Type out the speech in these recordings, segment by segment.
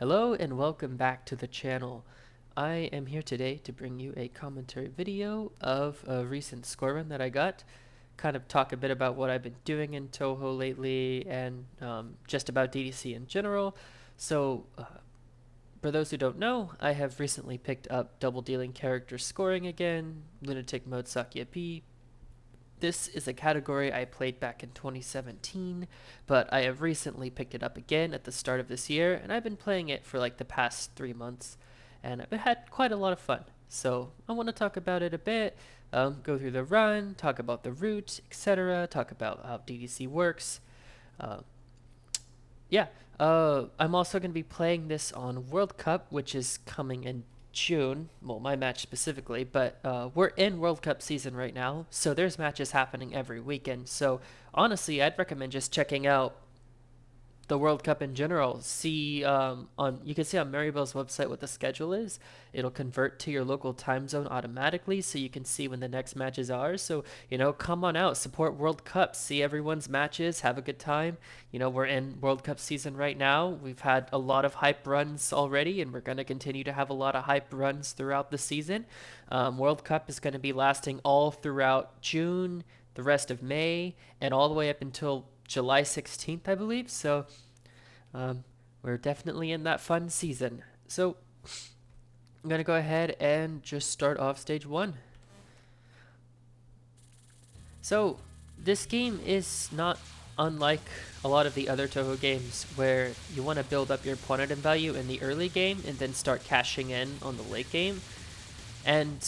Hello and welcome back to the channel. I am here today to bring you a commentary video of a recent score run that I got, kind of talk a bit about what I've been doing in Touhou lately and just about DDC in general. So for those who don't know, I have recently picked up double dealing character scoring again, Lunatic mode SakuyaB. This is a category I played back in 2017, but I have recently picked it up again at the start of this year, and I've been playing it for like the past 3 months, and I've had quite a lot of fun. So I want to talk about it a bit, go through the run, talk about the route, etc., talk about how DDC works. Uh, yeah, I'm also going to be playing this on World Cup, which is coming in June. Well, my match specifically, but we're in World Cup season right now, so there's matches happening every weekend. So honestly, I'd recommend just checking out the World Cup in general. See on you can see on Maribel's website what the schedule is. It'll convert to your local time zone automatically, so you can see when the next matches are. So come on out, support World Cup, see everyone's matches, have a good time. We're in World Cup season right now. We've had a lot of hype runs already, and we're going to continue to have a lot of hype runs throughout the season. World Cup is going to be lasting all throughout June, the rest of May, and all the way up until July 16th, I believe. So we're definitely in that fun season. So I'm going to go ahead and just start off stage 1. So this game is not unlike a lot of the other Touhou games where you want to build up your point item value in the early game and then start cashing in on the late game. And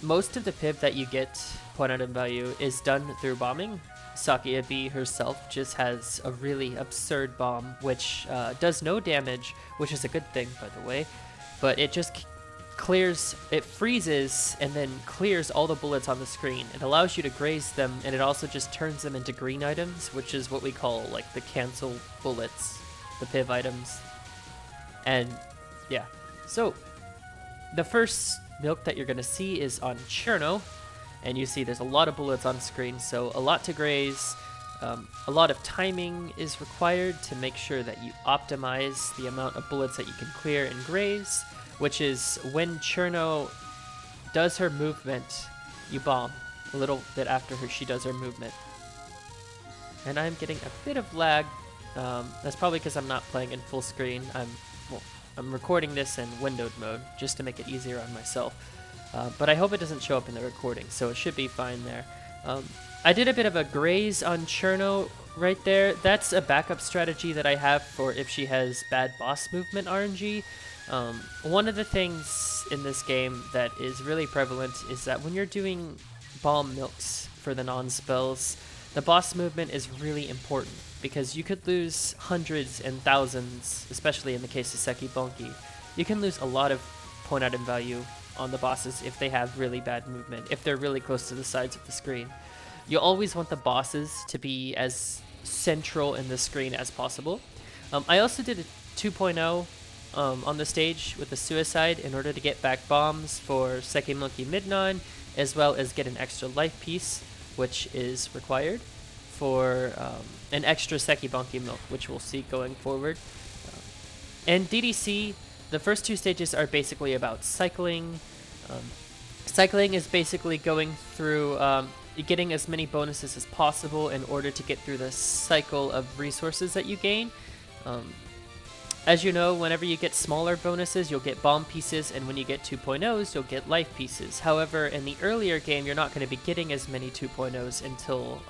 most of the PIV that you get point item value is done through bombing. SakuyaB herself just has a really absurd bomb, which does no damage, which is a good thing, by the way. But it just clears, it freezes and then clears all the bullets on the screen. It allows you to graze them, and it also just turns them into green items, which is what we call like the cancel bullets, the PIV items. And yeah, so the first milk that you're going to see is on Cherno. And you see there's a lot of bullets on screen, so a lot to graze. A lot of timing is required to make sure that you optimize the amount of bullets that you can clear and graze, which is when Cherno does her movement, you bomb a little bit after she does her movement. And I'm getting a bit of lag. That's probably because I'm not playing in full screen. I'm recording this in windowed mode just to make it easier on myself. But I hope it doesn't show up in the recording, so it should be fine there. I did a bit of a graze on Cherno right there. That's a backup strategy that I have for if she has bad boss movement RNG. One of the things in this game that is really prevalent is that when you're doing bomb milks for the non-spells, the boss movement is really important because you could lose hundreds and thousands, especially in the case of SakuyaB. You can lose a lot of point item value on the bosses if they have really bad movement, if they're really close to the sides of the screen. You always want the bosses to be as central in the screen as possible. I also did a 2.0 on the stage with the suicide in order to get back bombs for SakuyaB Midnon, as well as get an extra life piece, which is required for an extra SakuyaB milk, which we'll see going forward. And DDC, the first two stages are basically about cycling. Cycling is basically going through getting as many bonuses as possible in order to get through the cycle of resources that you gain. As you know, whenever you get smaller bonuses, you'll get bomb pieces, and when you get 2.0s, you'll get life pieces. However, in the earlier game, you're not going to be getting as many 2.0s until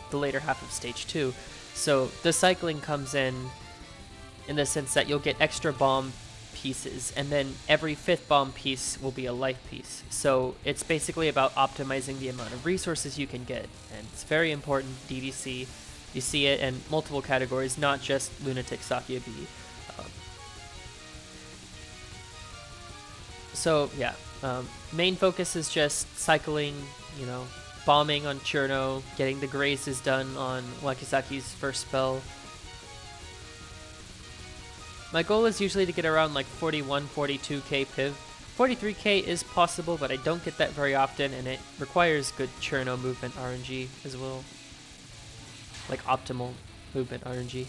the later half of stage 2. So the cycling comes in the sense that you'll get extra bomb pieces, and then every 5th bomb piece will be a life piece. So it's basically about optimizing the amount of resources you can get, and it's very important. DDC, you see it in multiple categories, not just Lunatic SakuyaB. So yeah, main focus is just cycling, bombing on Cherno, getting the grazes done on Wakizaki's first spell. My goal is usually to get around like 41, 42k PIV. 43k is possible, but I don't get that very often, and it requires good Cherno movement RNG as well. Like optimal movement RNG.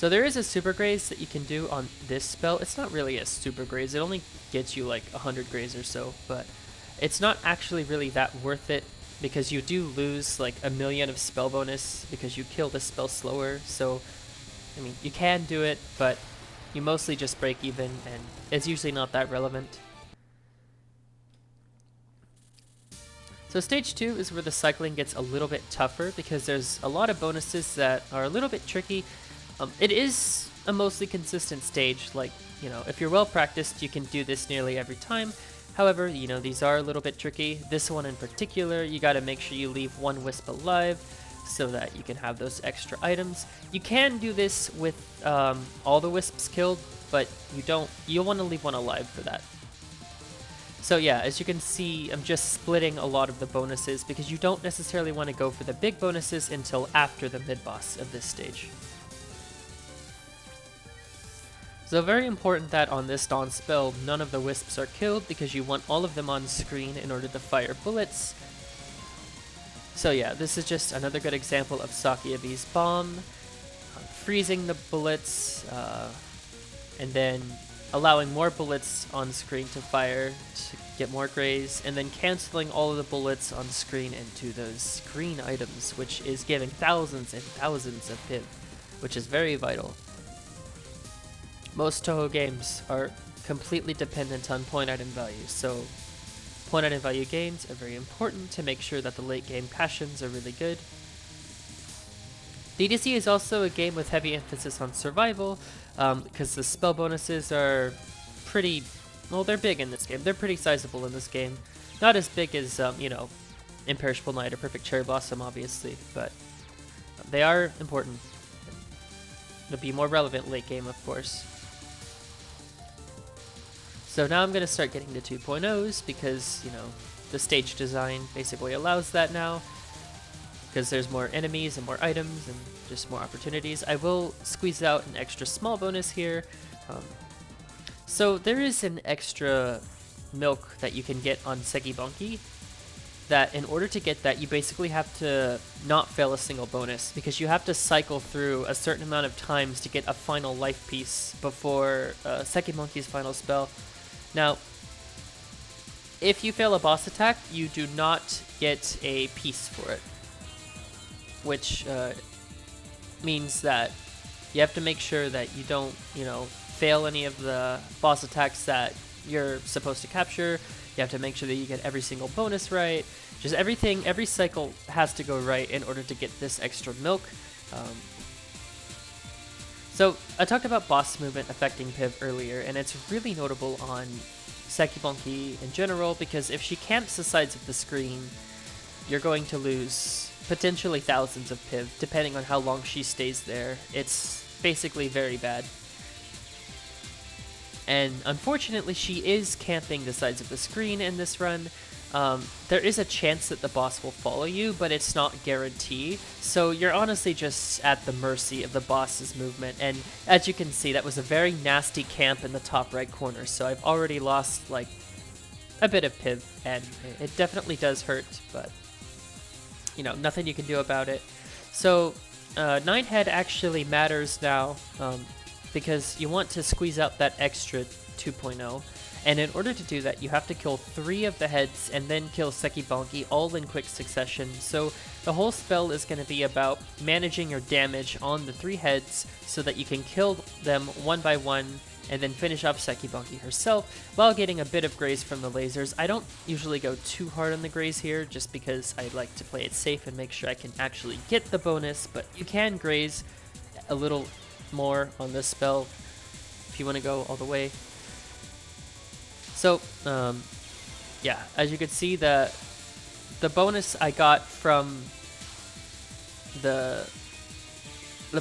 So there is a super graze that you can do on this spell. It's not really a super graze, it only gets you like 100 graze or so, but it's not actually really that worth it because you do lose like 1,000,000 of spell bonus because you kill the spell slower. So, I mean, you can do it, but you mostly just break even and it's usually not that relevant. So stage 2 is where the cycling gets a little bit tougher because there's a lot of bonuses that are a little bit tricky. It is a mostly consistent stage, like, you know, if you're well practiced, you can do this nearly every time. However, you know, these are a little bit tricky. This one in particular, you gotta make sure you leave one wisp alive so that you can have those extra items. You can do this with all the wisps killed, but you'll wanna leave one alive for that. So yeah, as you can see, I'm just splitting a lot of the bonuses because you don't necessarily want to go for the big bonuses until after the mid-boss of this stage. So very important that on this Dawn spell, none of the wisps are killed because you want all of them on screen in order to fire bullets. So yeah, this is just another good example of SakuyaB's bomb, freezing the bullets, and then allowing more bullets on screen to fire to get more graze, and then canceling all of the bullets on screen into those green items, which is giving thousands and thousands of PIV, which is very vital. Most Touhou games are completely dependent on point item value, so point item value games are very important to make sure that the late game cash-ins are really good. DDC is also a game with heavy emphasis on survival, because the spell bonuses are pretty, well, they're big in this game. They're pretty sizable in this game. Not as big as, you know, Imperishable Night or Perfect Cherry Blossom, obviously, but they are important. They'll be more relevant late game, of course. So now I'm going to start getting to 2.0s because, you know, the stage design basically allows that now. Because there's more enemies and more items and just more opportunities. I will squeeze out an extra small bonus here. So there is an extra milk that you can get on Sekibonki, that in order to get that, you basically have to not fail a single bonus, because you have to cycle through a certain amount of times to get a final life piece before Sekibonki's final spell. Now, if you fail a boss attack, you do not get a piece for it, which means that you have to make sure that you don't, you know, fail any of the boss attacks that you're supposed to capture. You have to make sure that you get every single bonus right. Just everything, every cycle has to go right in order to get this extra milk. So I talked about boss movement affecting PIV earlier, and it's really notable on Sekibonki in general, because if she camps the sides of the screen, you're going to lose potentially thousands of PIV, depending on how long she stays there. It's basically very bad. And unfortunately, she is camping the sides of the screen in this run. There is a chance that the boss will follow you, but it's not guaranteed. So you're honestly just at the mercy of the boss's movement. And as you can see, that was a very nasty camp in the top right corner. So I've already lost like a bit of PIV, and it definitely does hurt, but you know, nothing you can do about it. So 9 head actually matters now, because you want to squeeze out that extra 2.0, and in order to do that, you have to kill 3 of the heads and then kill Sekibonki all in quick succession. So the whole spell is going to be about managing your damage on the 3 heads so that you can kill them one by one and then finish off Sekibonki herself while getting a bit of graze from the lasers. I don't usually go too hard on the graze here just because I like to play it safe and make sure I can actually get the bonus, but you can graze a little more on this spell if you want to go all the way. So yeah, as you can see, the bonus I got from the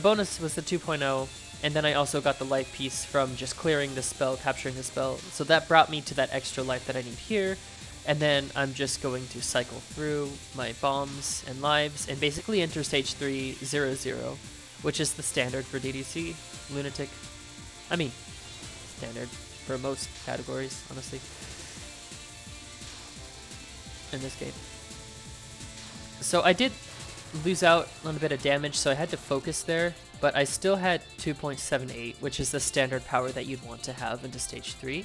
bonus was the 2.0, and then I also got the life piece from just clearing the spell, capturing the spell. So that brought me to that extra life that I need here. And then I'm just going to cycle through my bombs and lives and basically enter stage 3, 0-0, which is the standard for DDC, Lunatic. I mean, standard for most categories, honestly, in this game. So I did lose out on a bit of damage, so I had to focus there, but I still had 2.78, which is the standard power that you'd want to have into stage 3.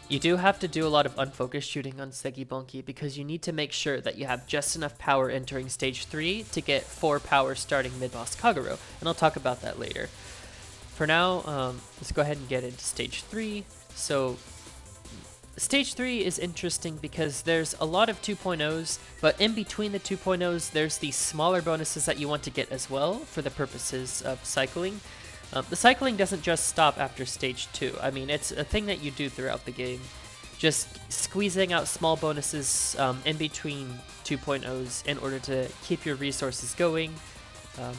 You do have to do a lot of unfocused shooting on Segibonki because you need to make sure that you have just enough power entering stage 3 to get 4 power starting mid-boss Kagero, and I'll talk about that later. For now, let's go ahead and get into stage 3. So stage 3 is interesting because there's a lot of 2.0s, but in between the 2.0s, there's these smaller bonuses that you want to get as well for the purposes of cycling. The cycling doesn't just stop after stage 2. I mean, it's a thing that you do throughout the game. Just squeezing out small bonuses in between 2.0s in order to keep your resources going,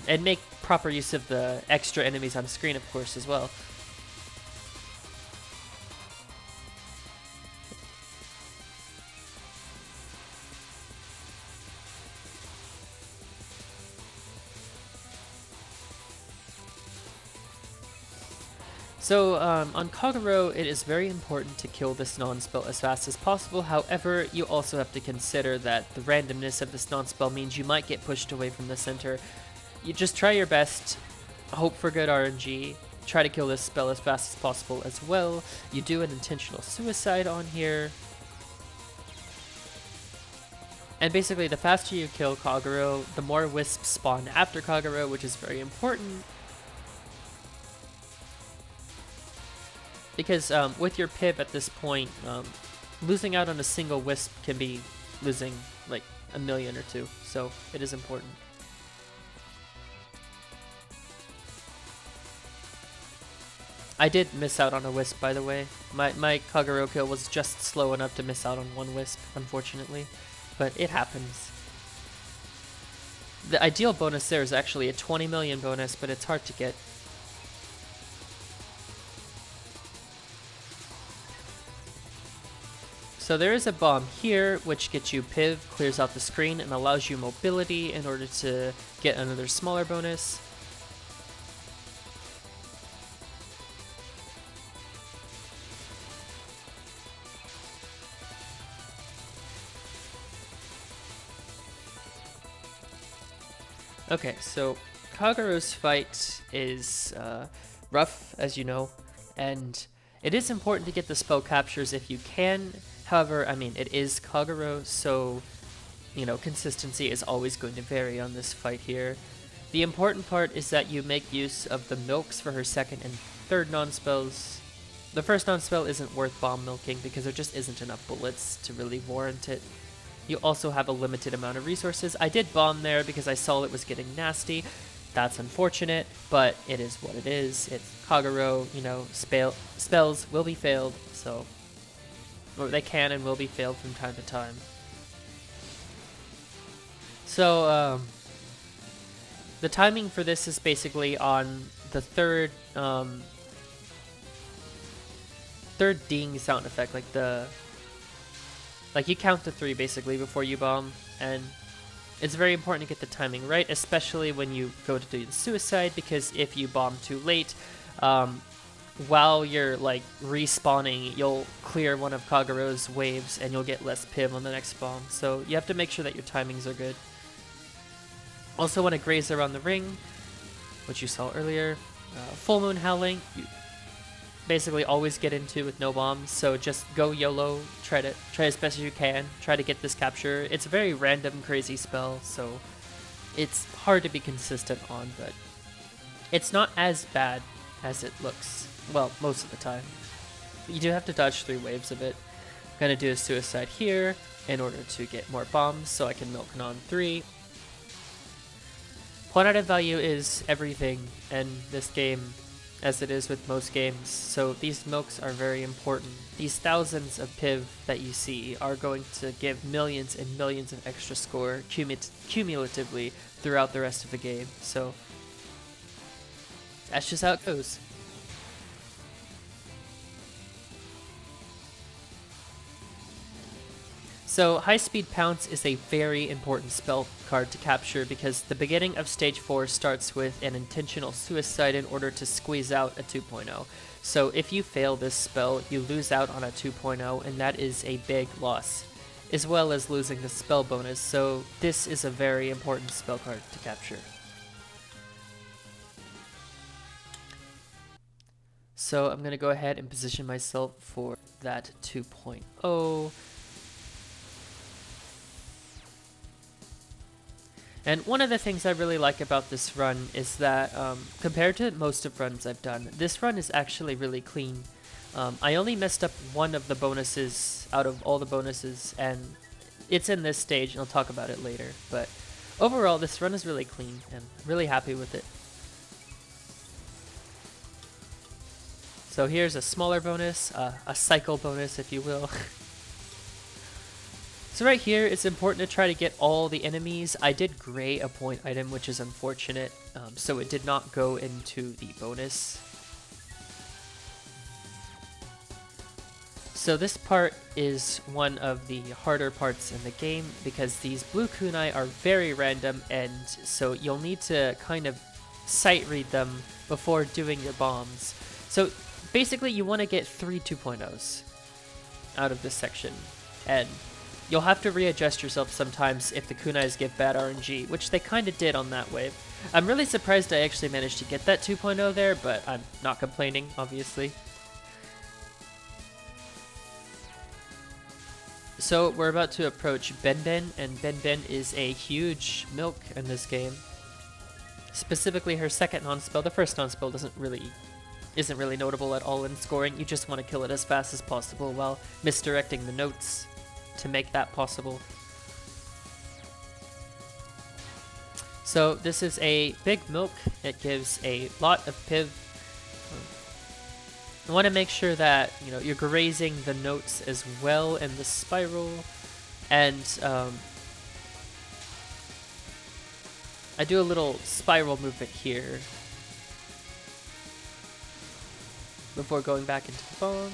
and make proper use of the extra enemies on screen, of course, as well. So on Kagero, it is very important to kill this non-spell as fast as possible. However, you also have to consider that the randomness of this non-spell means you might get pushed away from the center. You just try your best, hope for good RNG, try to kill this spell as fast as possible as well. You do an intentional suicide on here. And basically, the faster you kill Kagero, the more wisps spawn after Kagero, which is very important. Because with your Piv at this point, losing out on a single wisp can be losing like a million or two, so it is important. I did miss out on a wisp, by the way. My Kagero kill was just slow enough to miss out on one wisp, unfortunately, but it happens. The ideal bonus there is actually a 20 million bonus, but it's hard to get. So there is a bomb here, which gets you Piv, clears out the screen, and allows you mobility in order to get another smaller bonus. Okay, so Kagero's fight is rough, as you know, and it is important to get the spell captures if you can. However, I mean, it is Kagero, so, you know, consistency is always going to vary on this fight here. The important part is that you make use of the milks for her second and third non-spells. The first non-spell isn't worth bomb milking because there just isn't enough bullets to really warrant it. You also have a limited amount of resources. I did bomb there because I saw it was getting nasty. That's unfortunate, but it is what it is. It's Kagero, you know, spells will be failed, so... or they can and will be failed from time to time. So, the timing for this is basically on the third ding sound effect, like you count to 3 basically before you bomb, and it's very important to get the timing right, especially when you go to do the suicide, because if you bomb too late, while you're like respawning, you'll clear one of Kagero's waves and you'll get less Piv on the next bomb. So you have to make sure that your timings are good. Also want to graze around the ring, which you saw earlier. Full Moon Howling, you basically always get into with no bombs, so just go YOLO, try as best as you can, try to get this capture. It's a very random, crazy spell, so it's hard to be consistent on, but it's not as bad as it looks. Well, most of the time. You do have to dodge 3 waves of it. I'm gonna do a suicide here in order to get more bombs so I can milk non 3. Quantitative value is everything in this game, as it is with most games, so these milks are very important. These thousands of Piv that you see are going to give millions and millions of extra score cumulatively throughout the rest of the game, so that's just how it goes. So High Speed Pounce is a very important spell card to capture because the beginning of stage 4 starts with an intentional suicide in order to squeeze out a 2.0. So if you fail this spell, you lose out on a 2.0, and that is a big loss, as well as losing the spell bonus, so this is a very important spell card to capture. So I'm gonna go ahead and position myself for that 2.0. And one of the things I really like about this run is that compared to most of runs I've done, this run is actually really clean. I only messed up one of the bonuses out of all the bonuses, and it's in this stage, and I'll talk about it later. But overall, this run is really clean, and I'm really happy with it. So here's a smaller bonus, a cycle bonus, if you will. So right here, it's important to try to get all the enemies. I did gray a point item, which is unfortunate, so it did not go into the bonus. So this part is one of the harder parts in the game because these blue kunai are very random, and so you'll need to kind of sight read them before doing your bombs. So basically you want to get 3 2.0s out of this section, and you'll have to readjust yourself sometimes if the kunais give bad RNG, which they kind of did on that wave. I'm really surprised I actually managed to get that 2.0 there, but I'm not complaining, obviously. So we're about to approach Benben, and Benben is a huge milk in this game. Specifically her second non-spell. The first non-spell isn't really notable at all in scoring. You just want to kill it as fast as possible while misdirecting the notes to make that possible. So this is a big milk. It gives a lot of piv. You want to make sure that you're grazing the notes as well in the spiral, and I do a little spiral movement here before going back into the bomb.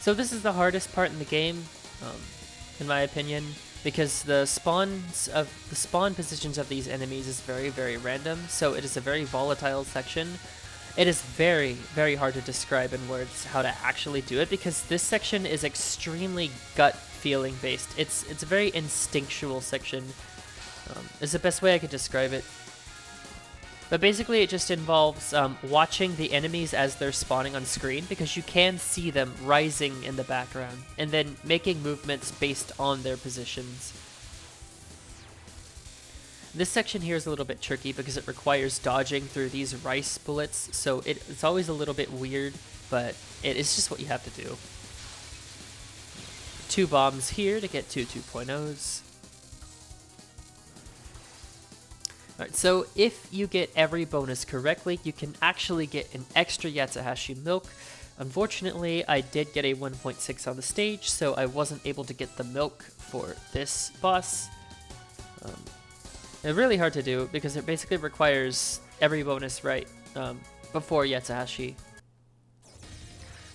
So this is the hardest part in the game, in my opinion, because the spawn positions of these enemies is very, very random, so it is a very volatile section. It is very, very hard to describe in words how to actually do it, because this section is extremely gut feeling based. It's a very instinctual section, is the best way I could describe it. But basically it just involves watching the enemies as they're spawning on screen, because you can see them rising in the background, and then making movements based on their positions. This section here is a little bit tricky because it requires dodging through these rice bullets, so it's always a little bit weird, but it is just what you have to do. 2 bombs here to get 2 2.0s. Alright, so if you get every bonus correctly, you can actually get an extra Yatsuhashi milk. Unfortunately, I did get a 1.6 on the stage, so I wasn't able to get the milk for this boss. It's really hard to do because it basically requires every bonus right before Yatsuhashi.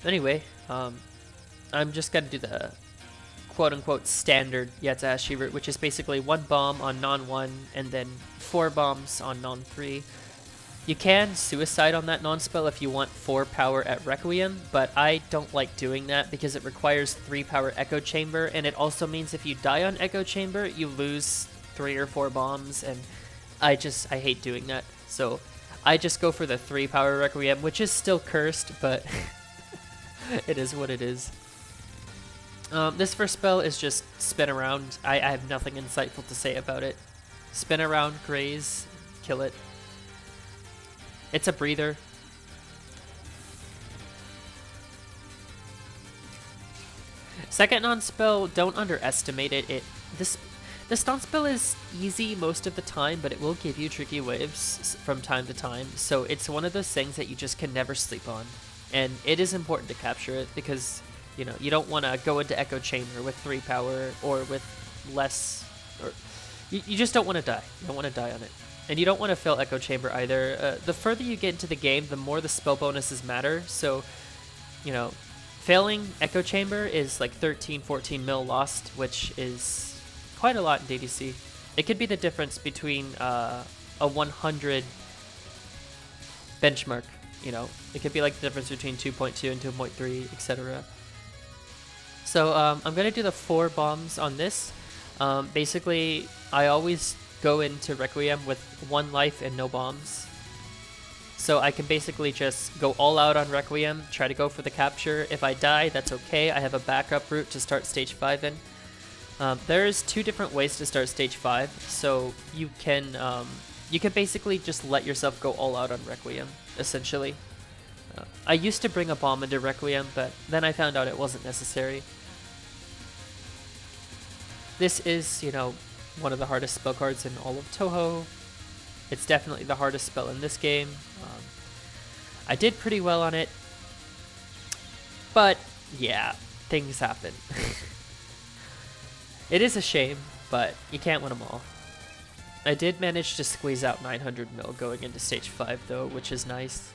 Anyway, I'm just gonna do the quote-unquote standard Yatsuhashi route, which is basically 1 bomb on non-1 and then 4 bombs on non-3. You can suicide on that non-spell if you want 4 power at Requiem, but I don't like doing that because it requires 3 power Echo Chamber, and it also means if you die on Echo Chamber, you lose 3 or 4 bombs, and I hate doing that. So I just go for the 3 power Requiem, which is still cursed, but it is what it is. This first spell is just spin around. I have nothing insightful to say about it. Spin around, graze, kill it. It's a breather. Second non-spell, don't underestimate it. This non-spell is easy most of the time, but it will give you tricky waves from time to time. So it's one of those things that you just can never sleep on. And it is important to capture it because you don't want to go into Echo Chamber with 3 power or with less, or you just don't want to die. You don't want to die on it. And you don't want to fail Echo Chamber either. The further you get into the game, the more the spell bonuses matter. So, failing Echo Chamber is like 13, 14 mil lost, which is quite a lot in DDC. It could be the difference between a 100 benchmark, It could be like the difference between 2.2 and 2.3, etc. So I'm going to do the 4 bombs on this. Basically, I always go into Requiem with 1 life and no bombs. So I can basically just go all out on Requiem, try to go for the capture. If I die, that's okay. I have a backup route to start stage 5 in. There's 2 different ways to start stage 5, so you can basically just let yourself go all out on Requiem, essentially. I used to bring a bomb into Requiem, but then I found out it wasn't necessary. This is, you know, one of the hardest spell cards in all of Touhou. It's definitely the hardest spell in this game. I did pretty well on it, but yeah, things happen. It is a shame, but you can't win them all. I did manage to squeeze out 900 mil going into stage 5 though, which is nice.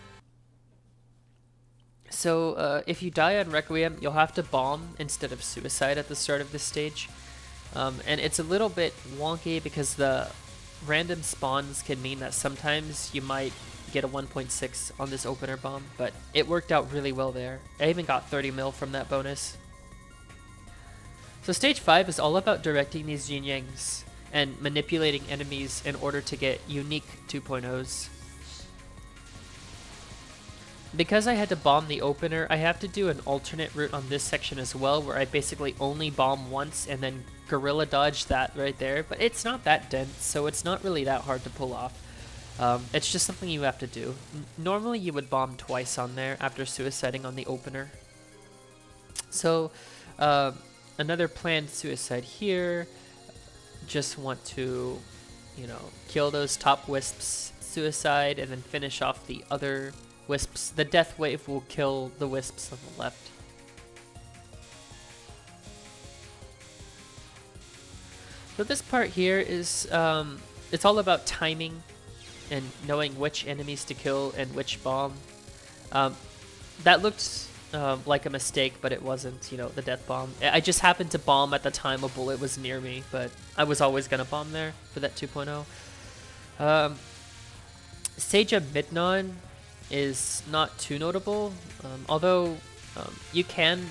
So if you die on Requiem, you'll have to bomb instead of suicide at the start of this stage. And it's a little bit wonky because the random spawns can mean that sometimes you might get a 1.6 on this opener bomb, but it worked out really well there. I even got 30 mil from that bonus. So stage 5 is all about directing these yin-yangs and manipulating enemies in order to get unique 2.0s. Because I had to bomb the opener, I have to do an alternate route on this section as well, where I basically only bomb once and then gorilla dodge that right there. But it's not that dense, so it's not really that hard to pull off. It's just something you have to do. Normally you would bomb twice on there after suiciding on the opener. So another planned suicide here. Just want to, you know, kill those top wisps, suicide, and then finish off the other wisps. The death wave will kill the wisps on the left. So this part here is, it's all about timing and knowing which enemies to kill and which bomb. That looked like a mistake, but it wasn't, you know, the death bomb. I just happened to bomb at the time a bullet was near me, but I was always gonna bomb there for that 2.0. Seija Midnon is not too notable, although you can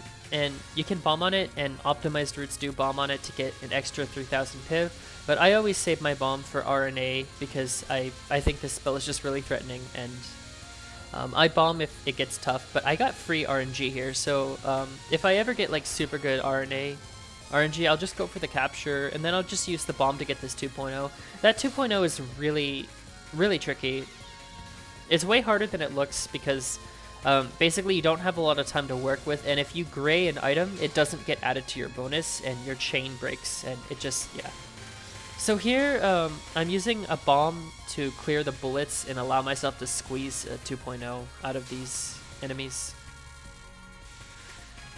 bomb on it, and optimized routes do bomb on it to get an extra 3000 piv, but I always save my bomb for RNA because I think this spell is just really threatening, and I bomb if it gets tough, but I got free RNG here, so if I ever get like super good RNG, I'll just go for the capture, and then I'll just use the bomb to get this 2.0. That 2.0 is really, really tricky. It's way harder than it looks because basically you don't have a lot of time to work with, and if you gray an item, it doesn't get added to your bonus, and your chain breaks, and it just, yeah. So here, I'm using a bomb to clear the bullets and allow myself to squeeze a 2.0 out of these enemies.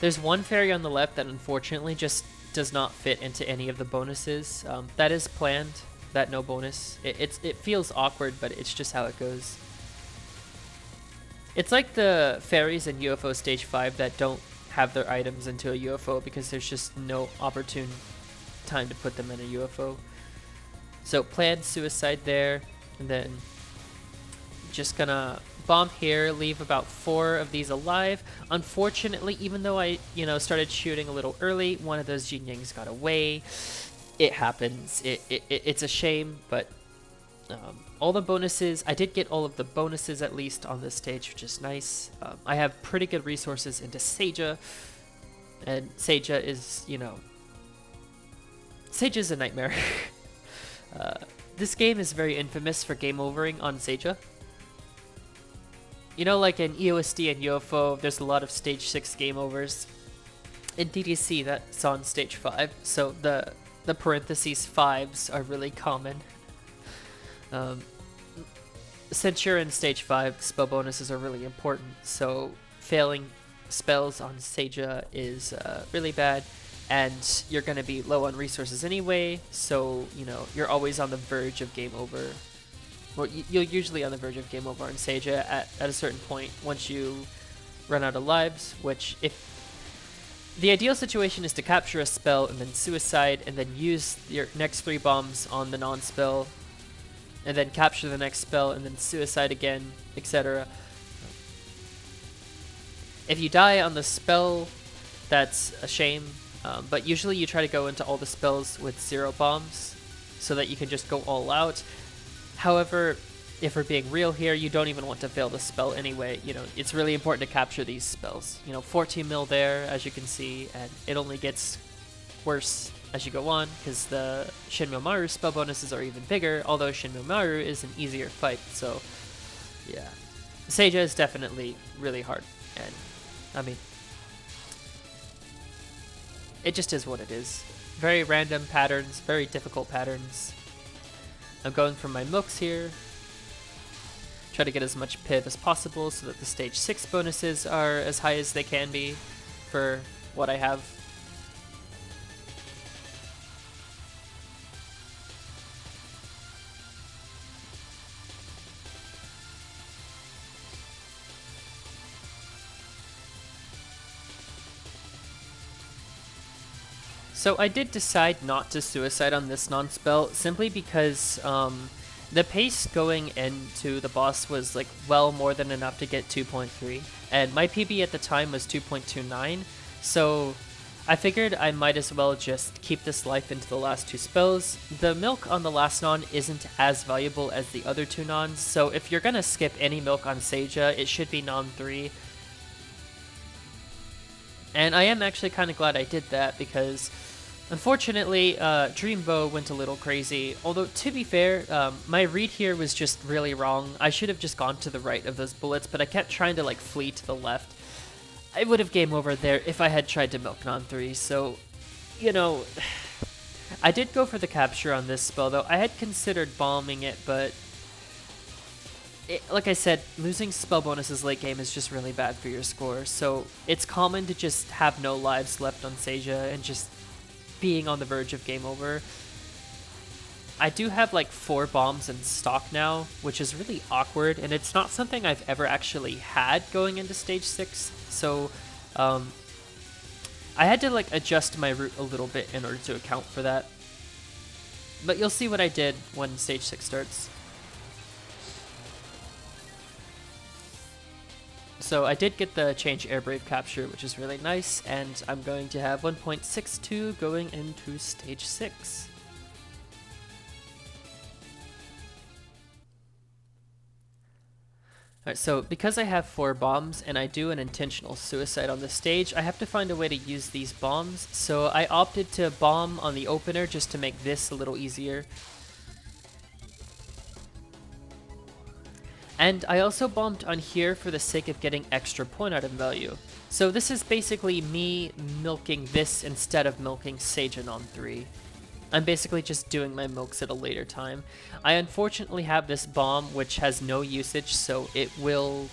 There's one fairy on the left that unfortunately just does not fit into any of the bonuses. That is planned, that no bonus. It feels awkward, but it's just how it goes. It's like the fairies in UFO Stage 5 that don't have their items into a UFO because there's just no opportune time to put them in a UFO. So planned suicide there, and then just gonna bomb here, leave about 4 of these alive. Unfortunately, even though I, you know, started shooting a little early, one of those Jin-Yangs got away. It happens. It's a shame, but all the bonuses, I did get all of the bonuses at least on this stage, which is nice. I have pretty good resources into Seija, and Seija is, you know, Seija's a nightmare. This game is very infamous for game overing on Seija. You know, like in EOSD and UFO, there's a lot of stage 6 game overs. In DDC, that's on stage 5, so the parentheses 5s are really common. Since you're in stage 5, spell bonuses are really important, so failing spells on Seija is really bad, and you're going to be low on resources anyway, so, you know, you're always on the verge of game over. Well, you're usually on the verge of game over on Seija at a certain point once you run out of lives, which if the ideal situation is to capture a spell and then suicide and then use your next 3 bombs on the non-spell and then capture the next spell and then suicide again, etc. If you die on the spell, that's a shame, but usually you try to go into all the spells with 0 bombs so that you can just go all out. However, if we're being real here, you don't even want to fail the spell anyway. You know, it's really important to capture these spells. You know, 14 mil there, as you can see, and it only gets worse as you go on, because the Shinmyo Maru spell bonuses are even bigger, although Shinmyo Maru is an easier fight, so yeah. Seija is definitely really hard, and I mean, it just is what it is. Very random patterns, very difficult patterns. I'm going for my milks here. Try to get as much piv as possible so that the stage 6 bonuses are as high as they can be for what I have. So I did decide not to suicide on this non-spell simply because the pace going into the boss was like well more than enough to get 2.3, and my PB at the time was 2.29, so I figured I might as well just keep this life into the last 2 spells. The milk on the last non isn't as valuable as the other 2 nons, so if you're gonna skip any milk on Seija, it should be non 3. And I am actually kind of glad I did that, because unfortunately, Dreambow went a little crazy, although to be fair, my read here was just really wrong. I should have just gone to the right of those bullets, but I kept trying to like flee to the left. I would have game over there if I had tried to milk non-3, so, you know, I did go for the capture on this spell, though. I had considered bombing it, but like I said, losing spell bonuses late game is just really bad for your score, so it's common to just have no lives left on Seija and just being on the verge of game over. I do have like 4 bombs in stock now, which is really awkward, and it's not something I've ever actually had going into stage 6, so I had to like adjust my route a little bit in order to account for that. But you'll see what I did when stage 6 starts. So I did get the change air brave capture, which is really nice, and I'm going to have 1.62 going into stage 6. Alright, so because I have 4 bombs and I do an intentional suicide on this stage, I have to find a way to use these bombs, so I opted to bomb on the opener just to make this a little easier. And I also bombed on here for the sake of getting extra point item value. So this is basically me milking this instead of milking Seija on 3. I'm basically just doing my milks at a later time. I unfortunately have this bomb which has no usage, so it will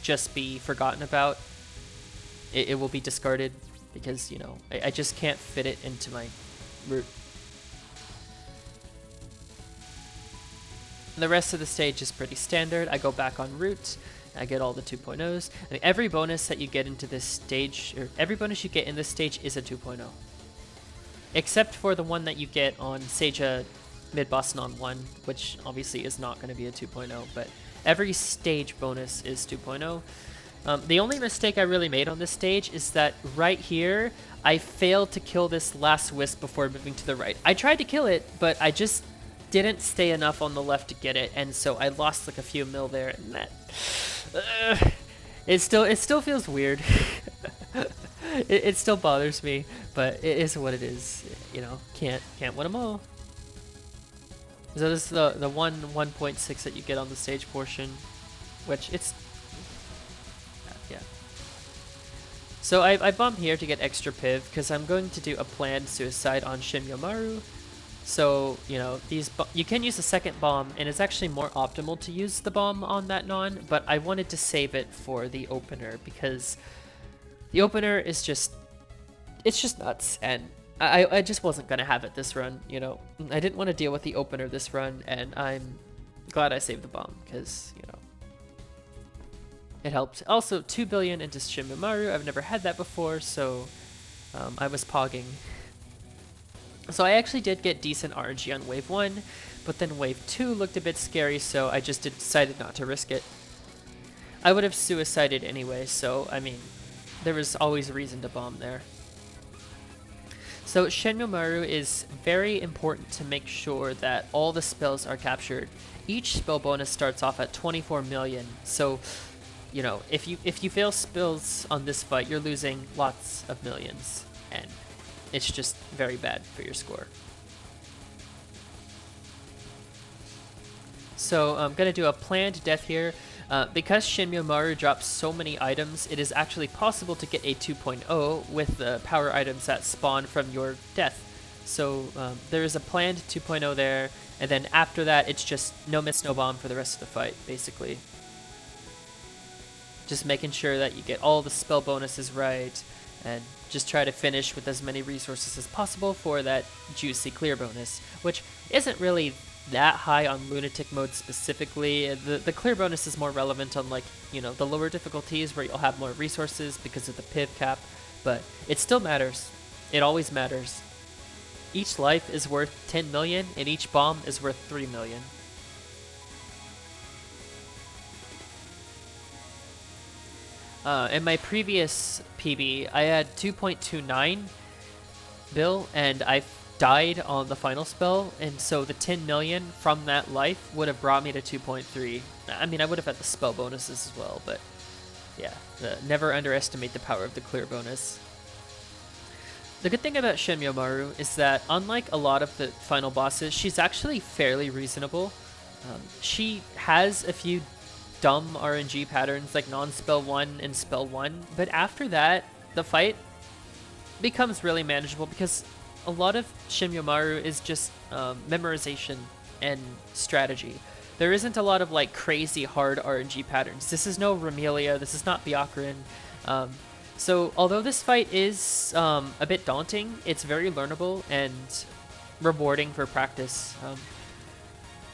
just be forgotten about. It will be discarded because, you know, I just can't fit it into my route. The rest of the stage is pretty standard. I go back on route, I get all the 2.0s. I mean, every bonus that you get into this stage, or every bonus you get in this stage is a 2.0. Except for the one that you get on Seija mid-boss non 1, which obviously is not going to be a 2.0, but every stage bonus is 2.0. The only mistake I really made on this stage is that right here, I failed to kill this last wisp before moving to the right. I tried to kill it, but I just didn't stay enough on the left to get it, and so I lost like a few mil there, and that it still feels weird. it still bothers me, but it is what it is. You know, can't win them all. So this is the 1.6 that you get on the stage portion, which it's yeah. So I bombed here to get extra piv because I'm going to do a planned suicide on Shinmyo Maru. So, you know, you can use a second bomb, and it's actually more optimal to use the bomb on that non, but I wanted to save it for the opener because the opener is just, it's just nuts, and I just wasn't going to have it this run, you know. I didn't want to deal with the opener this run, and I'm glad I saved the bomb because, you know, it helped. Also, 2 billion into Shinmyo Maru, I've never had that before, so I was pogging. So I actually did get decent RNG on wave 1, but then wave 2 looked a bit scary, so I just decided not to risk it. I would have suicided anyway, so I mean, there was always a reason to bomb there. So Shinmyo Maru is very important to make sure that all the spells are captured each spell bonus starts off at 24 million. So, you know, if you fail spells on this fight, you're losing lots of millions, and it's just very bad for your score. So I'm gonna do a planned death here. Because Shinmyo Maru drops so many items, it is actually possible to get a 2.0 with the power items that spawn from your death. So there is a planned 2.0 there, and then after that, it's just no miss, no bomb for the rest of the fight, basically. Just making sure that you get all the spell bonuses right, and just try to finish with as many resources as possible for that juicy clear bonus, which isn't really that high on Lunatic mode specifically. The clear bonus is more relevant on, like, you know, the lower difficulties where you'll have more resources because of the PIV cap, but it still matters. It always matters. Each life is worth 10 million and each bomb is worth 3 million. In my previous PB, I had 2.29 bill and I died on the final spell, and so the 10 million from that life would have brought me to 2.3. I mean, I would have had the spell bonuses as well, but yeah, never underestimate the power of the clear bonus. The good thing about Shinmyo Maru is that, unlike a lot of the final bosses, she's actually fairly reasonable. She has a few dumb RNG patterns like non-spell 1 and spell 1, but after that, the fight becomes really manageable because a lot of Shinmyo Maru is just memorization and strategy. There isn't a lot of like crazy hard RNG patterns. This is no Remelia, this is not Byakurin. So although this fight is a bit daunting, it's very learnable and rewarding for practice.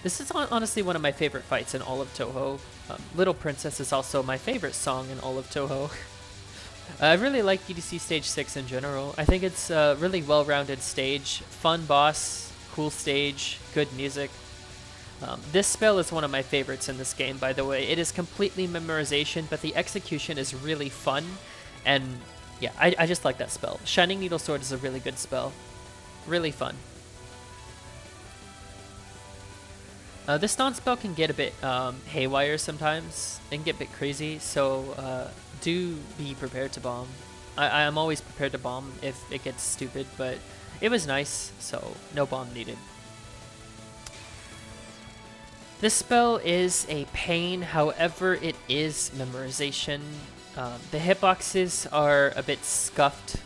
This is honestly one of my favorite fights in all of Touhou. Little Princess is also my favorite song in all of Touhou. I really like DDC Stage 6 in general. I think it's a really well-rounded stage, fun boss, cool stage, good music. This spell is one of my favorites in this game, by the way. It is completely memorization, but the execution is really fun, and yeah, I just like that spell. Shining Needle Sword is a really good spell. Really fun. This non-spell can get a bit haywire sometimes, and get a bit crazy, so do be prepared to bomb. I am always prepared to bomb if it gets stupid, but it was nice, so no bomb needed. This spell is a pain, however it is memorization. The hitboxes are a bit scuffed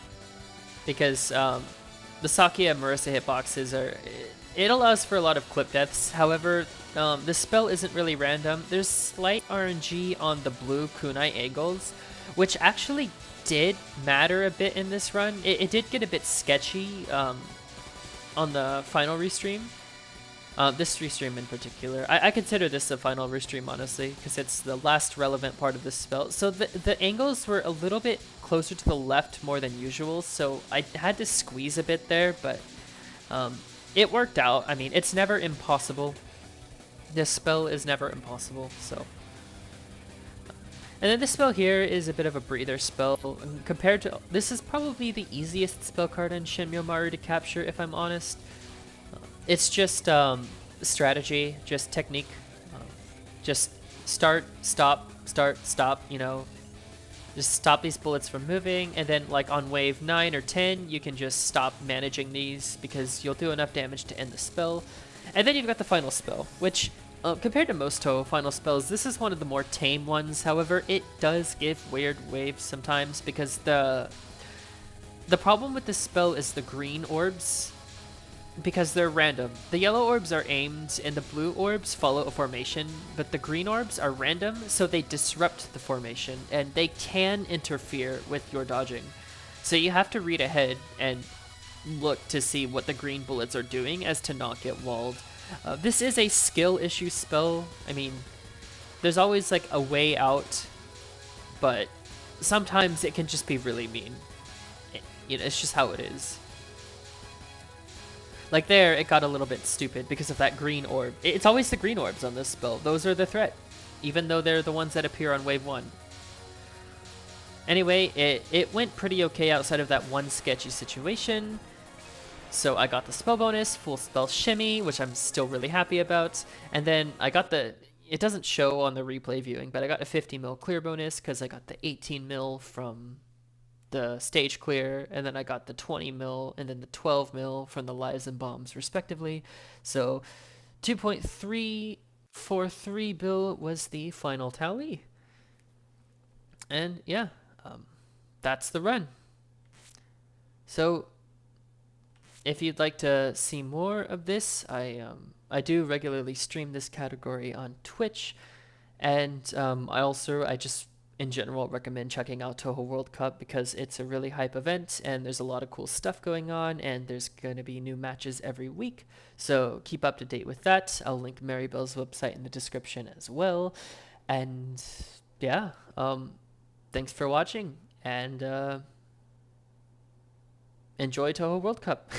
because the Sakuya Marisa hitboxes are... It allows for a lot of clip deaths, however, this spell isn't really random. There's slight RNG on the blue kunai angles, which actually did matter a bit in this run. It did get a bit sketchy on the final restream. This restream in particular. I consider this a final restream, honestly, because it's the last relevant part of this spell. So the angles were a little bit closer to the left more than usual, so I had to squeeze a bit there, but it worked out. I mean, it's never impossible. This spell is never impossible, so... And then this spell here is a bit of a breather spell. Compared to... This is probably the easiest spell card in Shinmyo Maru to capture, if I'm honest. It's just strategy, just technique. Just start, stop, you know. Just stop these bullets from moving, and then like on wave 9 or 10, you can just stop managing these because you'll do enough damage to end the spell. And then you've got the final spell, which compared to most Touhou final spells, this is one of the more tame ones. However, it does give weird waves sometimes because the problem with this spell is the green orbs, because they're random. The yellow orbs are aimed and the blue orbs follow a formation, but the green orbs are random, so they disrupt the formation and they can interfere with your dodging. So you have to read ahead and look to see what the green bullets are doing as to not get walled. This is a skill issue spell. I mean, there's always like a way out, but sometimes it can just be really mean. You know, it's just how it is. Like there, it got a little bit stupid because of that green orb. It's always the green orbs on this spell. Those are the threat, even though they're the ones that appear on wave 1. Anyway, it went pretty okay outside of that one sketchy situation. So I got the spell bonus, full spell shimmy, which I'm still really happy about. And then I got the, it doesn't show on the replay viewing, but I got a 50 mil clear bonus because I got the 18 mil from the stage clear, and then I got the 20 mil and then the 12 mil from the lives and bombs respectively. So 2.343 bill was the final tally. And yeah, that's the run. So if you'd like to see more of this, I do regularly stream this category on Twitch, and I just in general recommend checking out Touhou World Cup because it's a really hype event and there's a lot of cool stuff going on and there's going to be new matches every week. So keep up to date with that. I'll link Maribel's website in the description as well. And yeah, thanks for watching and enjoy Touhou World Cup.